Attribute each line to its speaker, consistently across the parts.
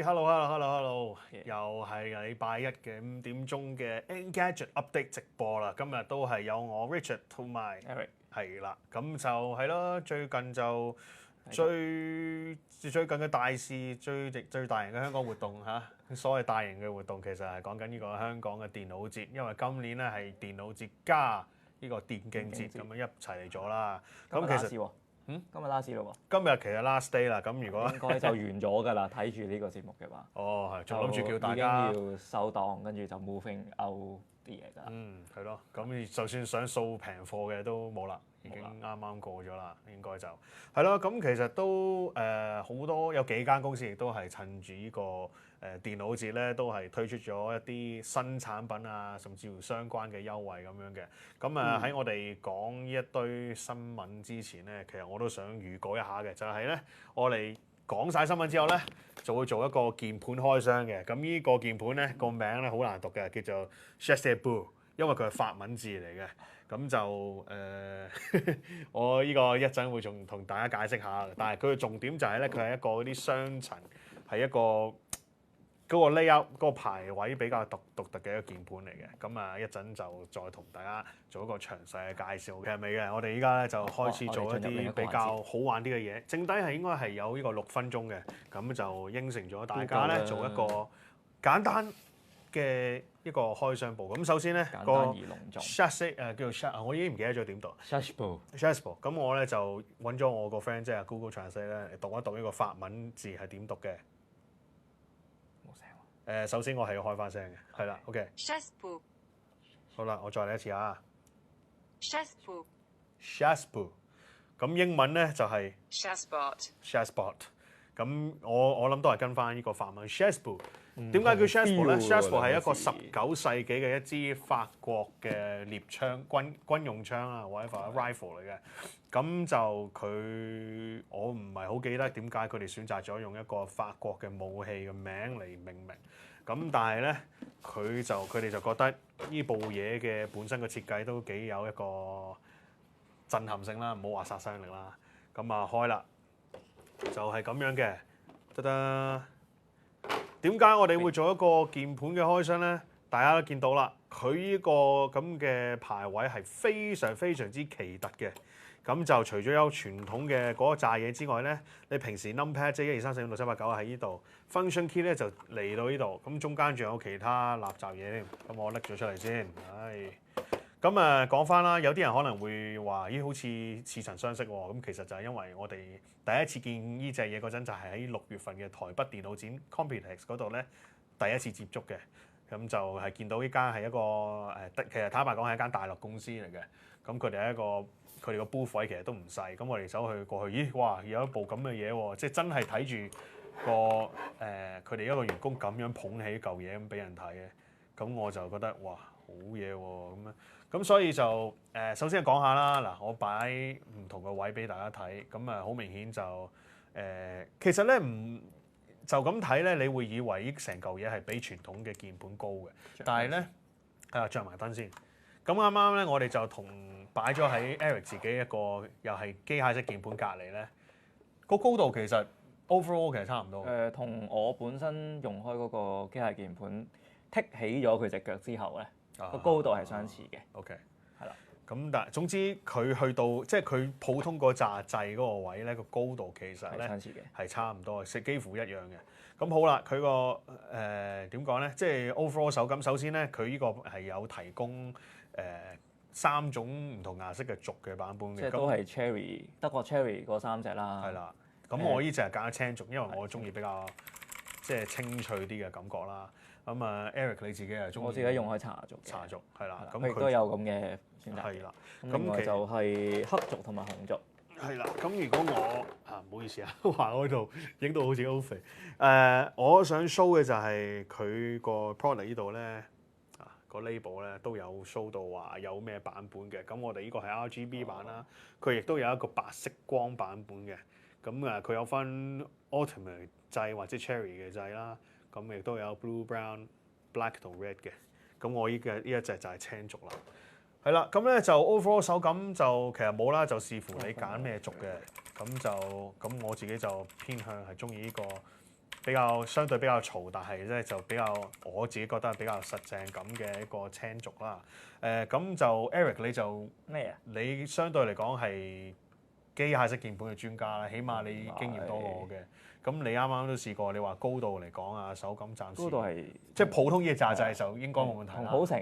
Speaker 1: hello， 又係禮拜一嘅5點鐘嘅 Engadget Update 直播啦。今日都係有我 Richard 同埋
Speaker 2: Eric
Speaker 1: 係啦，咁就係咯。最近就最近嘅大事，最大型嘅香港活動嚇，所謂大型嘅活動其實係講緊呢個香港嘅電腦節，因為今年咧係電腦節加呢個電競節咁樣一齊嚟咗啦。咁其實
Speaker 2: 今日 last 咯喎，
Speaker 1: 今日其實 last day 啦，咁如果
Speaker 2: 應該就完咗㗎啦。睇住呢個節目嘅話，
Speaker 1: 係，仲諗住叫大家
Speaker 2: 已經要收檔，跟住就 moving out 啲嘢㗎。
Speaker 1: 係咯，咁就算想掃平貨嘅都冇啦，已經啱啱過咗啦，應該就係咯。咁其實都好多有幾間公司亦都係趁住呢個電腦節咧，都係推出咗一啲新產品啊，甚至乎相關嘅優惠咁樣嘅。咁喺我哋講呢一堆新聞之前咧，其實我都想預告一下嘅，就係咧我哋講晒新聞之後咧，就會做一個鍵盤開箱嘅。咁呢個鍵盤咧個名咧好難讀嘅，叫做 Chessable， 因為佢係法文字嚟嘅。咁就我呢個一陣會仲同大家解釋下，但係佢嘅重點就係咧，佢係一個嗰啲雙層，係一個嗰個 layout 嗰個排位比較獨特嘅一個鍵盤嚟嘅。咁一陣就再同大家做一個詳細嘅介紹嘅，係咪嘅？我哋依家咧就開始做一啲比較好玩啲嘅嘢，剩低係應該係有呢個6分鐘嘅，咁就應承咗大家咧做一個簡單嘅一個開箱部。咁首先咧個 Chess 叫做 Chess， 我已經唔記得咗點讀。Chessable。咁我咧就揾咗我個 friend 即係 Google Translate 咧讀一讀呢個法文字係點讀嘅。首先我係要開翻聲嘅，係啦 ，OK。
Speaker 3: Chessable。
Speaker 1: 好啦，我再嚟一次啊。
Speaker 3: Chessable。
Speaker 1: 咁英文咧就係
Speaker 3: Chessbot。
Speaker 1: 咁我諗都係跟翻呢個法文 Chessable。點解叫 Chessable 咧？Chessable 係一個19世紀嘅一支法國嘅獵槍軍用槍啊，或者 rifle 嚟嘅。咁就我唔係好記得點解佢哋選擇咗用一個法國嘅武器嘅名嚟命名。咁但係咧，佢哋就覺得呢部嘢嘅本身嘅設計都幾有一個震撼性啦，唔好話殺傷力啦。咁開啦，就係咁樣嘅，得得。點解我哋會做一個鍵盤嘅開箱咧？大家都見到啦，佢呢個咁嘅排位係非常非常之奇特嘅。咁就除咗有傳統嘅嗰扎嘢之外咧，你平時 numpad 即係1、2、3、4、5、6、7、8、9喺呢度 function key 咧就嚟到呢度，咁中間仲有其他垃圾嘢添。咁我拎咗出嚟先，咁講翻啦，有啲人可能會話咦好似似曾相識喎。咁其實就係因為我哋第一次見呢隻嘢嗰陣就係喺6月份嘅台北電腦展 Computex 嗰度咧第一次接觸嘅。咁就係見到呢間係一個其實坦白講係一間大陸公司嚟嘅。咁佢哋係佢哋個 booth 位其實都唔細，咁我哋走去過去，咦哇有一部咁嘅嘢喎，即係真係睇住佢哋一個員工咁樣捧起嚿嘢咁俾人睇嘅，咁我就覺得哇好嘢喎咁所以就首先講下啦，嗱我擺唔同嘅位俾大家睇，咁好明顯就其實咧唔就咁睇咧，你會以為呢成嚿嘢係比傳統嘅鍵盤高嘅，但係咧着埋燈先。咁啱啱咧，我哋就擺咗喺 Eric 自己一個又係機械式鍵盤隔離咧，個高度其實 overall 其實差唔多。
Speaker 2: 同我本身用開嗰個機械鍵盤剔起咗佢隻腳之後咧，個高度係相似嘅。
Speaker 1: OK，
Speaker 2: 係啦。
Speaker 1: 咁但係總之佢去到即係佢普通嗰扎掣嗰個位咧，個高度其實咧係差唔多，幾乎一樣嘅。咁好啦，佢個點講咧？即係 overall 手感，首先咧佢呢個係有提供3種唔同顏色嘅軸嘅版本嘅，
Speaker 2: 即係都係 Cherry 德國 Cherry 嗰3隻啦。
Speaker 1: 係啦，咁我呢隻係揀咗青軸，因為我中意比較即係清脆啲嘅感覺啦。咁Eric 你自己係中意？
Speaker 2: 我自己用開茶軸。
Speaker 1: 茶軸係啦，
Speaker 2: 咁佢都有咁嘅選擇。
Speaker 1: 係啦，
Speaker 2: 咁另外就係黑軸同埋紅軸。
Speaker 1: 係啦，咁如果我唔好意思啊，話我度影到好似好肥。我想 show 嘅就係佢個 product 呢度咧。個 label 咧都有 show 到話有咩版本嘅，咁我哋呢個係 RGB 版啦，佢亦都有一個白色光版本嘅，咁佢有分 Ultimate 掣或者 Cherry 嘅掣啦，咁亦都有 Blue、Brown、Black 同 Red 嘅，咁我呢一隻就係青軸啦，係啦，咁咧就 overall 手感就其實冇啦，就視乎你揀咩軸嘅，咁我自己就偏向係中意呢個比較相對比較嘈，但係咧就比較我自己覺得係比較實淨感嘅一個青軸啦。咁就 Eric 你就
Speaker 2: 咩啊？
Speaker 1: 你相對嚟講係機械式鍵盤嘅專家啦，起碼你經驗多過我嘅。咁你啱啱都試過，你話高度嚟講啊，手感暫時
Speaker 2: 高度係
Speaker 1: 即係普通嘅炸掣就應該冇問題啦。
Speaker 2: 同好常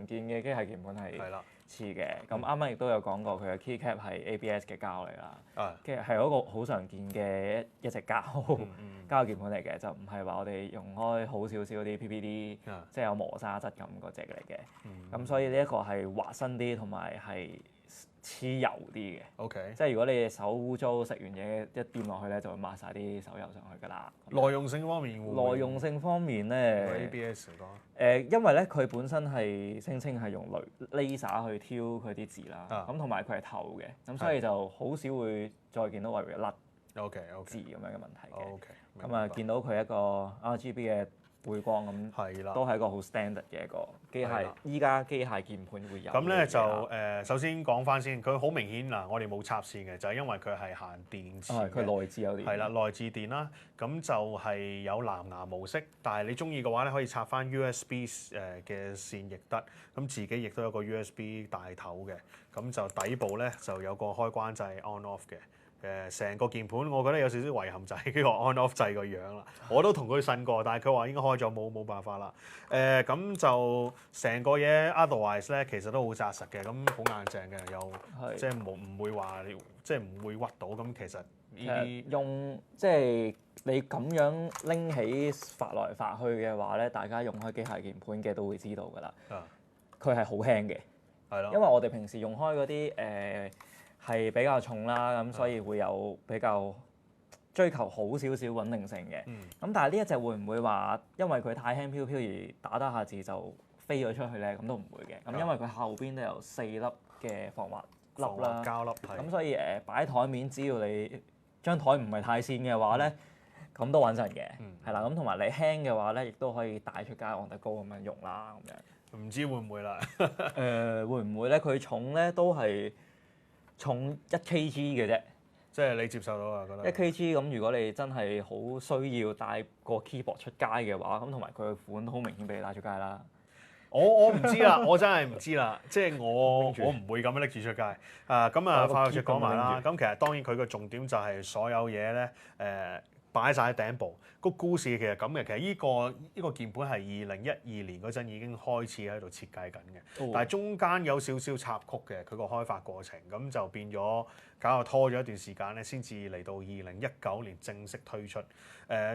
Speaker 2: 見嘅機械鍵盤係似嘅。咁啱啱亦都有講過，佢嘅 keycap 係 ABS 嘅膠嚟啦。其實係一個好常見嘅一隻膠鍵盤嚟嘅，就唔係話我哋用開好少少嗰啲 PPD，即係有磨砂質咁嗰隻嚟嘅。咁所以呢一個係滑身啲，同埋係黐油啲嘅。
Speaker 1: OK，
Speaker 2: 即係如果你手污糟食完嘢一掂落去咧，就會抹晒啲手油上去㗎啦。
Speaker 1: 耐用性方面
Speaker 2: 耐用性方面咧
Speaker 1: ，ABS 嚟講，
Speaker 2: 因為咧佢本身係聲稱係用laser 去挑佢啲字啦，咁同埋佢係透嘅，咁所以就好少會再見到話會甩字咁樣嘅問題嘅。咁啊，見到佢一個 RGB 嘅背光咁，都係一個好 standard 嘅一個機械。依家機械鍵盤會有。
Speaker 1: 咁咧就首先講翻先，佢好明顯嗱，我哋冇插線嘅，就係因為佢係限電池嘅。
Speaker 2: 佢內置有電。係
Speaker 1: 啦，內置電啦，咁就係有藍牙模式，但係你中意嘅話咧，可以插翻 USB 嘅線亦得。咁自己亦都有個 USB 大頭嘅，咁就底部咧就有個開關掣 on off 嘅。成個鍵盤，我覺得有少少遺憾就係呢個 on-off 掣個樣啦。我都同佢呻過，但係佢話應該開咗冇辦法啦。咁就成個嘢 otherwise 咧，其實都好紮實嘅，咁好硬淨嘅，又即係唔會話即係唔會屈到。咁其實呢啲
Speaker 2: 用即係你咁樣拎起發來發去嘅話咧，大家用開機械鍵盤嘅都會知道㗎啦。佢係好輕嘅，
Speaker 1: 係咯，
Speaker 2: 因為我哋平時用開嗰啲係比較重啦，咁所以會有比較追求好少少穩定性嘅。咁但係呢一隻會唔會話因為佢太輕飄飄而打下字就飛咗出去咧？咁都唔會嘅。咁因為佢後邊都有4粒嘅防滑粒啦，
Speaker 1: 膠粒，
Speaker 2: 咁所以擺喺台面，只要你張台唔係太跣嘅話咧，咁都穩陣嘅。係啦，咁同埋你輕嘅話咧，亦都可以帶出街昂得高咁樣用啦。咁樣
Speaker 1: 唔知會唔會啦？
Speaker 2: 會唔會咧？佢重咧都係重1kg 嘅啫，
Speaker 1: 即係你接受到啊？覺得
Speaker 2: 1kg咁，如果你真係好需要帶個 keyboard 出街嘅話，咁同埋佢嘅款都好明顯俾你帶出街啦。
Speaker 1: 我唔知啦，我真係唔知啦，即係我唔會咁樣拎住出街。咁啊，快脆講埋啦。咁其實當然佢個重點就係所有嘢咧，擺晒喺頂部。個故事其實咁嘅，其實呢個鍵盤係2012年嗰陣已經開始喺度設計緊嘅，但係中間有少少插曲嘅佢個開發過程，咁就變咗搞到拖咗一段時間咧，先至嚟到2019年正式推出。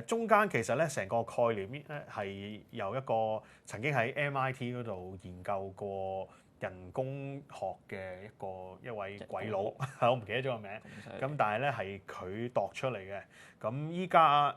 Speaker 1: 中間其實咧成個概念咧係由一個曾經喺 MIT 嗰度研究過人工學嘅一位鬼佬，我唔記得咗個名。咁但係咧係佢度出嚟嘅。咁依家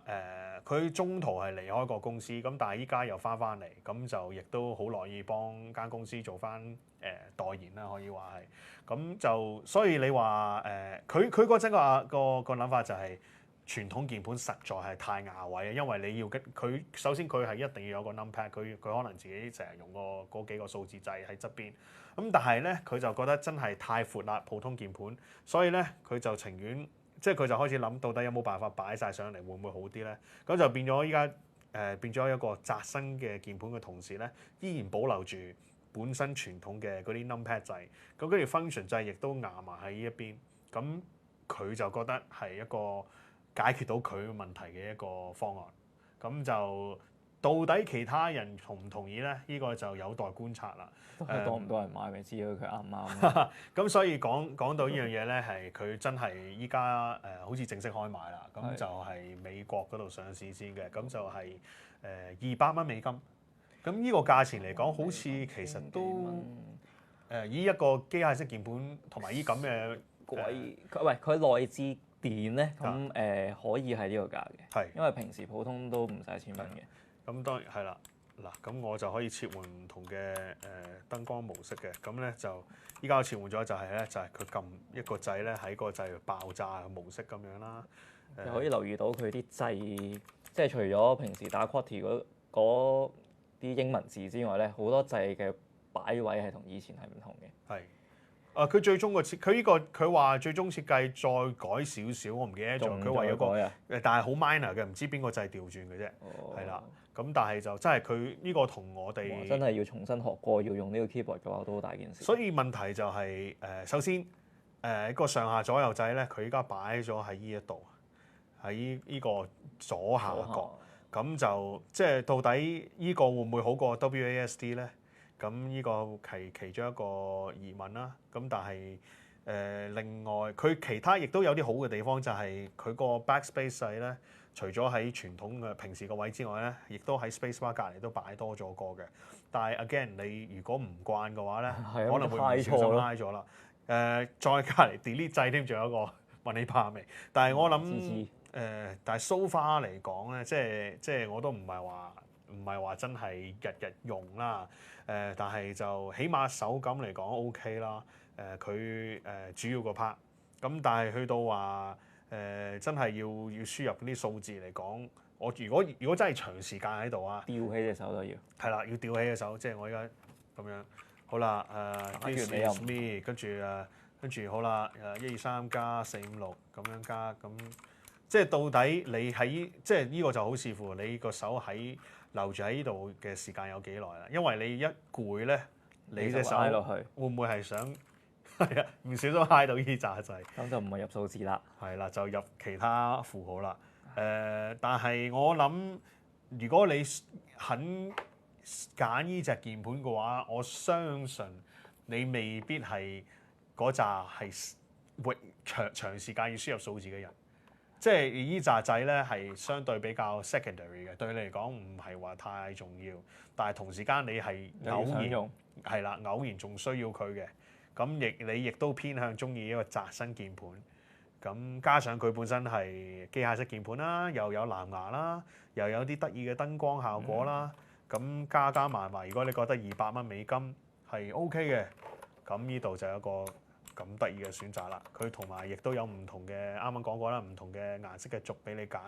Speaker 1: 佢中途係離開個公司，咁但係依家又翻嚟，咁就亦都好樂意幫間公司做翻代言啦，可以話係。咁就所以你話佢嗰陣個諗法就係、傳統鍵盤實在係太牙位啊，因為你要佢首先佢係一定要有個 numpad， 佢可能自己成日用嗰幾個數字掣喺側邊。咁但係咧佢就覺得真係太闊啦，普通鍵盤，所以咧佢就情願即係佢就開始諗到底有冇辦法擺晒上嚟會唔會好啲咧？咁就變咗依家變咗一個窄身嘅鍵盤嘅同時咧，依然保留住本身傳統嘅嗰啲 numpad 掣，咁跟住 function 掣亦都壓埋喺呢一邊。咁佢就覺得係一個解決到佢問題嘅一個方案。咁就到底其他人同唔同意咧？呢個就有待觀察啦。
Speaker 2: 多唔多人買咪知道佢啱唔啱。
Speaker 1: 咁所以講到呢樣嘢咧，係佢真係依家好似正式開賣啦。咁就係美國嗰度上市先嘅。咁就係200蚊美金。咁呢個價錢嚟講，好似其實都以一個機械式鍵盤同埋依咁嘅
Speaker 2: 佢內置電咧，咁可以係呢個價嘅。係，因為平時普通都唔使1000蚊嘅。
Speaker 1: 咁當然係啦。嗱，咁我就可以切換唔同嘅燈光模式嘅。咁咧就依家我切換咗就係佢撳一個掣咧，喺個掣爆炸嘅模式咁樣啦。
Speaker 2: 你可以留意到佢啲掣，即係除咗平時打 QWERTY 嗰啲英文字之外咧，好多掣嘅擺位係同以前係唔同嘅。係。
Speaker 1: 佢最終佢話最終設計再改少少，我唔記得咗。佢話有個但係好 minor 嘅，唔知邊個掣調轉嘅啫。係啦，咁但係就真係佢呢個同我哋
Speaker 2: 真係要重新學過，要用呢個 keyboard 嘅話都好大件事。
Speaker 1: 所以問題就係首先個上下左右掣咧，佢依家擺咗喺呢一度，喺呢個左下角。咁就即係到底呢個會唔會好過 WASD 咧？咁呢個係其中一個疑問啦。咁但係另外佢其他亦都有啲好嘅地方，就係佢個 backspace 掣咧，除咗喺傳統嘅平時個位之外咧，亦都喺 spacebar 隔離都擺多咗個嘅。但係 again 你如果唔慣嘅話咧，可能會唔小心拉咗啦。再隔離 delete 掣添，仲有一個問你怕未？但係我諗。但係 so far 嚟講咧，即係我都唔係話真係日日用啦。但係就起碼手感嚟講 OK 啦。佢主要個 part。咁但係去到話真係要輸入啲數字嚟講，我如果真係長時間喺度啊，
Speaker 2: 吊起隻手都要。係
Speaker 1: 啦，要吊起隻手，即係我而家咁樣。好啦，this is me，跟住好啦，1、2、3加4、5、6咁樣加咁。即係到底你喺即係呢個就好視乎你個手喺留住喺呢度嘅時間有幾耐啦。因為你一攰咧，你隻手
Speaker 2: 落去
Speaker 1: 會唔會係想係啊？唔小心揩到呢紮掣，
Speaker 2: 咁就唔係入數字啦。
Speaker 1: 係啦，就入其他符號啦。但係我諗，如果你肯揀呢隻鍵盤嘅話，我相信你未必係嗰紮係長時間要輸入數字嘅人。即係依紮掣咧係相對比較 secondary 嘅，對你嚟講唔係話太重要，但係同時間你係偶然係啦，偶然仲需要佢嘅，咁你亦都偏向中意一個窄身鍵盤，咁加上佢本身係機械式鍵盤啦，又有藍牙啦，又有啲得意嘅燈光效果啦，咁加埋，如果你覺得200蚊美金係 OK 嘅，咁呢度就有一個咁得意嘅選擇啦，佢同埋亦都有唔同嘅，啱啱講過啦，唔同嘅顏色嘅軸俾你揀。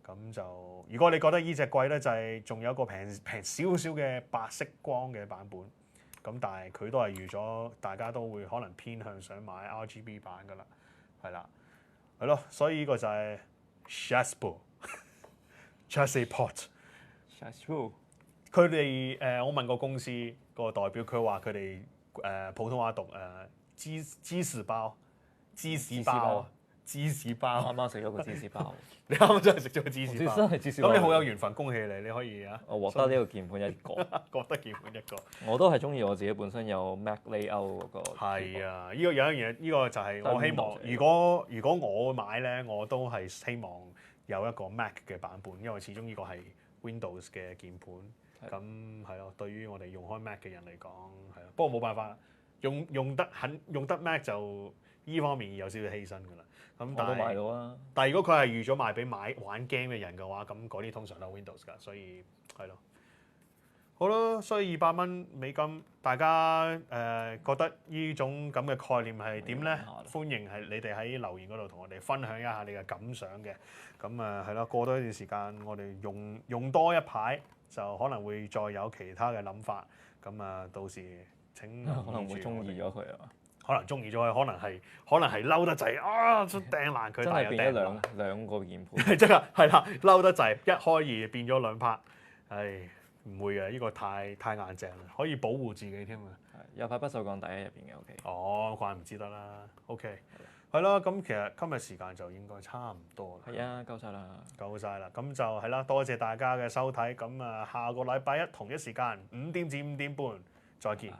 Speaker 1: 咁就如果你覺得呢隻貴咧，就係仲有一個平少少嘅白色光嘅版本。咁但係佢都係預咗大家都會可能偏向想買 RGB 版噶啦，係啦，係咯，所以呢個就係 Chassepo Chassepot。佢哋我問過公司個代表，佢話佢哋普通話讀芝士包，芝士包。
Speaker 2: 啱啱食咗個芝士包，
Speaker 1: 你啱啱真係食咗個芝士包，
Speaker 2: 真係芝士包。
Speaker 1: 咁你好有緣分，恭喜你，你可以啊！
Speaker 2: 我獲得呢個鍵盤一個，
Speaker 1: 獲得鍵盤一個。
Speaker 2: 我都係中意我自己本身有 Mac layout 嗰個。
Speaker 1: 係啊，呢個有一樣嘢，呢個就係我希望。如果我買咧，我都係希望有一個 Mac 嘅版本，因為始終呢個係 Windows 嘅鍵盤。咁係咯，對於我哋用開 Mac 嘅人嚟講係咯，不過冇辦法，用得 Mac 就依方面有少少犧牲㗎啦。咁
Speaker 2: 我都買到啊！
Speaker 1: 但係如果佢係預咗賣俾玩 game 嘅人嘅話，咁嗰啲通常都係 Windows 㗎，所以係咯。好咯，所以200蚊美金，大家覺得呢種咁嘅概念係點咧？歡迎係你哋喺留言嗰度同我哋分享一下你嘅感想嘅。咁係咯，過多一段時間，我哋用多一排，就可能會再有其他嘅諗法。咁到時請
Speaker 2: 可能會中意咗佢啊！
Speaker 1: 可能中意咗佢，可能係嬲得滯啊！想掟爛佢，
Speaker 2: 真係變咗兩個鍵盤。
Speaker 1: 真係係啦，嬲得滯，一開二變咗兩拍，唉，唔會嘅，呢個太硬淨啦，可以保護自己添啊！
Speaker 2: 有塊不鏽鋼底喺入邊嘅 OK。
Speaker 1: 哦，怪唔知得啦 OK。係啦，咁其實今日時間就應該差唔多啦。
Speaker 2: 係啊，夠晒啦。
Speaker 1: 夠晒啦，咁就係啦，多謝大家嘅收睇。咁下個禮拜一同一時間5點至5點半再見。